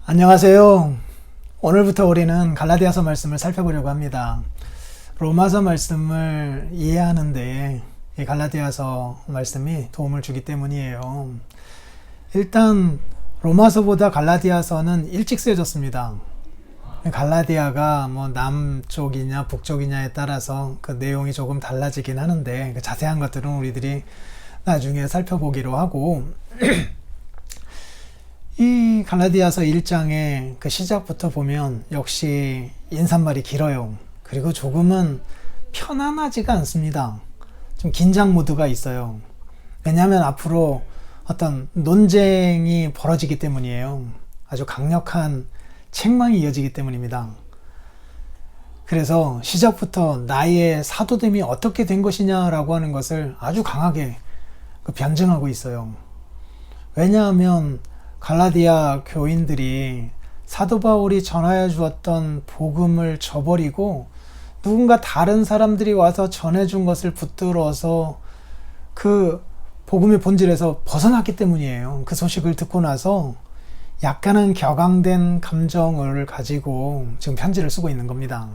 안녕하세요. 오늘부터 우리는 갈라디아서 말씀을 살펴보려고 합니다. 로마서 말씀을 이해하는데 이 갈라디아서 말씀이 도움을 주기 때문이에요. 일단 로마서보다 갈라디아서는 일찍 쓰여졌습니다. 갈라디아가 뭐 남쪽이냐 북쪽이냐에 따라서 그 내용이 조금 달라지긴 하는데 그 자세한 것들은 우리들이 나중에 살펴보기로 하고 이 갈라디아서 1장의 그 시작부터 보면 역시 인사말이 길어요. 그리고 조금은 편안하지가 않습니다. 좀 긴장 모드가 있어요. 왜냐하면 앞으로 어떤 논쟁이 벌어지기 때문이에요. 아주 강력한 책망이 이어지기 때문입니다. 그래서 시작부터 나의 사도됨이 어떻게 된 것이냐라고 하는 것을 아주 강하게 변증하고 있어요. 왜냐하면 갈라디아 교인들이 사도 바울이 전하여 주었던 복음을 저버리고 누군가 다른 사람들이 와서 전해준 것을 붙들어서 그 복음의 본질에서 벗어났기 때문이에요. 그 소식을 듣고 나서 약간은 격앙된 감정을 가지고 지금 편지를 쓰고 있는 겁니다.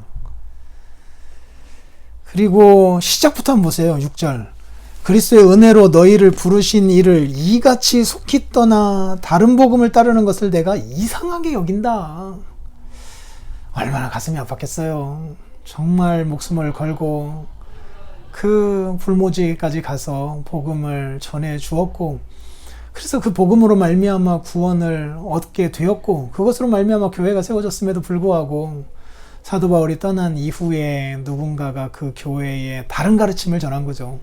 그리고 시작부터 한번 보세요. 6절. 그리스도의 은혜로 너희를 부르신 이를 이같이 속히 떠나 다른 복음을 따르는 것을 내가 이상하게 여긴다. 얼마나 가슴이 아팠겠어요. 정말 목숨을 걸고 그 불모지에까지 가서 복음을 전해 주었고, 그래서 그 복음으로 말미암아 구원을 얻게 되었고, 그것으로 말미암아 교회가 세워졌음에도 불구하고 사도 바울이 떠난 이후에 누군가가 그 교회에 다른 가르침을 전한 거죠.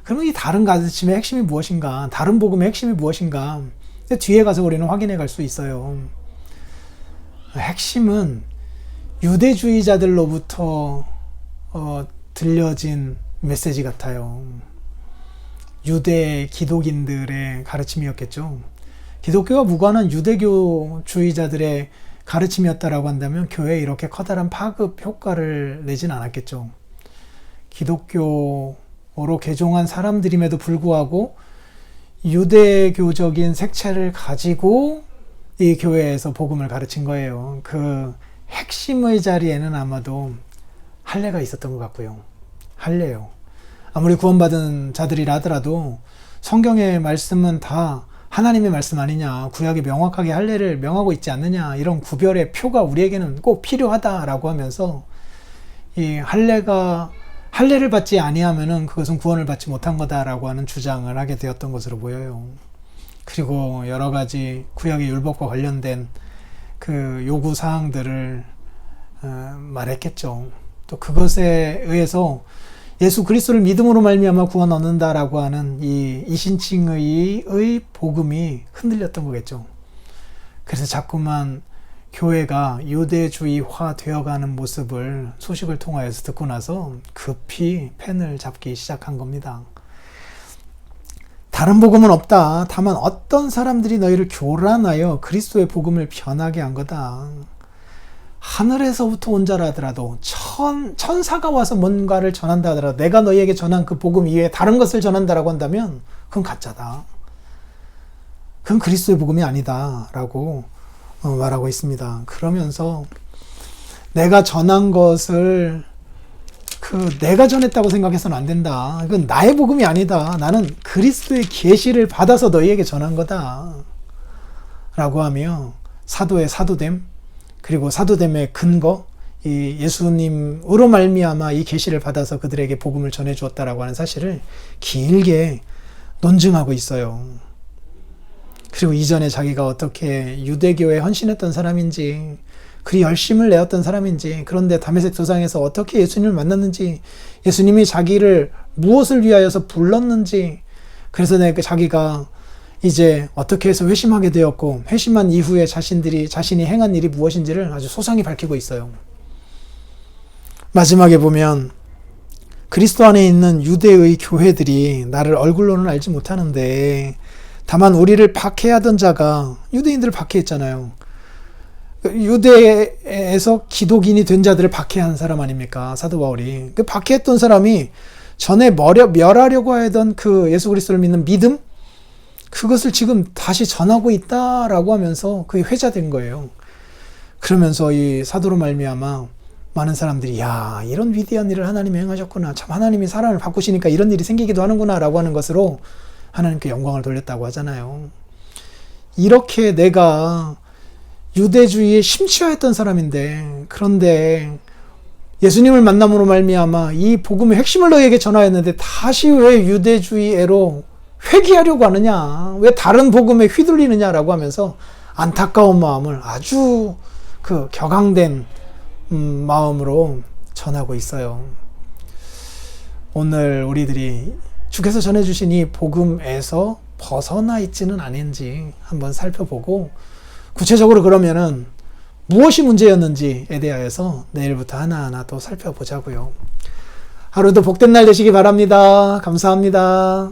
그러면 이 다른 가르침의 핵심이 무엇인가? 다른 복음의 핵심이 무엇인가? 뒤에 가서 우리는 확인해 갈 수 있어요. 핵심은 유대주의자들로부터 들려진 메시지 같아요. 유대 기독인들의 가르침이었겠죠. 기독교와 무관한 유대교주의자들의 가르침이었다라고 한다면 교회에 이렇게 커다란 파급 효과를 내진 않았겠죠. 기독교로 개종한 사람들임에도 불구하고 유대교적인 색채를 가지고 이 교회에서 복음을 가르친 거예요. 그 핵심의 자리에는 아마도 할례가 있었던 것 같고요. 할례요. 아무리 구원받은 자들이라 하더라도 성경의 말씀은 다 하나님의 말씀 아니냐, 구약이 명확하게 할례를 명하고 있지 않느냐, 이런 구별의 표가 우리에게는 꼭 필요하다라고 하면서 이 할례를 받지 아니하면은 그것은 구원을 받지 못한 거다라고 하는 주장을 하게 되었던 것으로 보여요. 그리고 여러 가지 구약의 율법과 관련된 그 요구 사항들을 말했겠죠. 또 그것에 의해서 예수 그리스도를 믿음으로 말미암아 구원 얻는다라고 하는 이 이신칭의 복음이 흔들렸던 거겠죠. 그래서 자꾸만 교회가 유대주의화 되어가는 모습을 소식을 통하여서 듣고 나서 급히 펜을 잡기 시작한 겁니다. 다른 복음은 없다. 다만 어떤 사람들이 너희를 교란하여 그리스도의 복음을 변하게 한 거다. 하늘에서부터 온 자라 하더라도 천사가 와서 뭔가를 전한다 하더라도 내가 너희에게 전한 그 복음 이외에 다른 것을 전한다라고 한다면 그건 가짜다. 그건 그리스도의 복음이 아니다 라고 말하고 있습니다. 그러면서 내가 전한 것을 내가 전했다고 생각해서는 안 된다. 이건 나의 복음이 아니다. 나는 그리스도의 계시를 받아서 너희에게 전한 거다 라고 하며 사도의 사도됨, 그리고 사도됨의 근거, 이 예수님으로 말미암아 이 계시를 받아서 그들에게 복음을 전해 주었다라고 하는 사실을 길게 논증하고 있어요. 그리고 이전에 자기가 어떻게 유대교에 헌신했던 사람인지, 그리 열심을 내었던 사람인지, 그런데 다메섹 도상에서 어떻게 예수님을 만났는지, 예수님이 자기를 무엇을 위하여서 불렀는지, 그래서 자기가 이제 어떻게 해서 회심하게 되었고, 회심한 이후에 자신이 행한 일이 무엇인지를 아주 소상히 밝히고 있어요. 마지막에 보면 그리스도 안에 있는 유대의 교회들이 나를 얼굴로는 알지 못하는데 다만 우리를 박해하던 자가, 유대인들을 박해했잖아요. 유대에서 기독인이 된 자들을 박해한 사람 아닙니까? 사도 바울이. 그 박해했던 사람이 전에 멸하려고 하던 그 예수 그리스도를 믿는 믿음, 그것을 지금 다시 전하고 있다라고 하면서 그게 회자된 거예요. 그러면서 이 사도로 말미암아 많은 사람들이 야, 이런 위대한 일을 하나님이 행하셨구나. 참 하나님이 사람을 바꾸시니까 이런 일이 생기기도 하는구나 라고 하는 것으로 하나님께 영광을 돌렸다고 하잖아요. 이렇게 내가 유대주의에 심취하였던 사람인데, 그런데 예수님을 만남으로 말미암아 이 복음의 핵심을 너에게 전하였는데 다시 왜 유대주의로 회귀하려고 하느냐, 왜 다른 복음에 휘둘리느냐라고 하면서 안타까운 마음을 아주 그 격앙된 마음으로 전하고 있어요. 오늘 우리들이 주께서 전해주신 이 복음에서 벗어나 있지는 않은지 한번 살펴보고, 구체적으로 그러면은 무엇이 문제였는지에 대하여서 내일부터 하나하나 또 살펴보자고요. 하루도 복된 날 되시기 바랍니다. 감사합니다.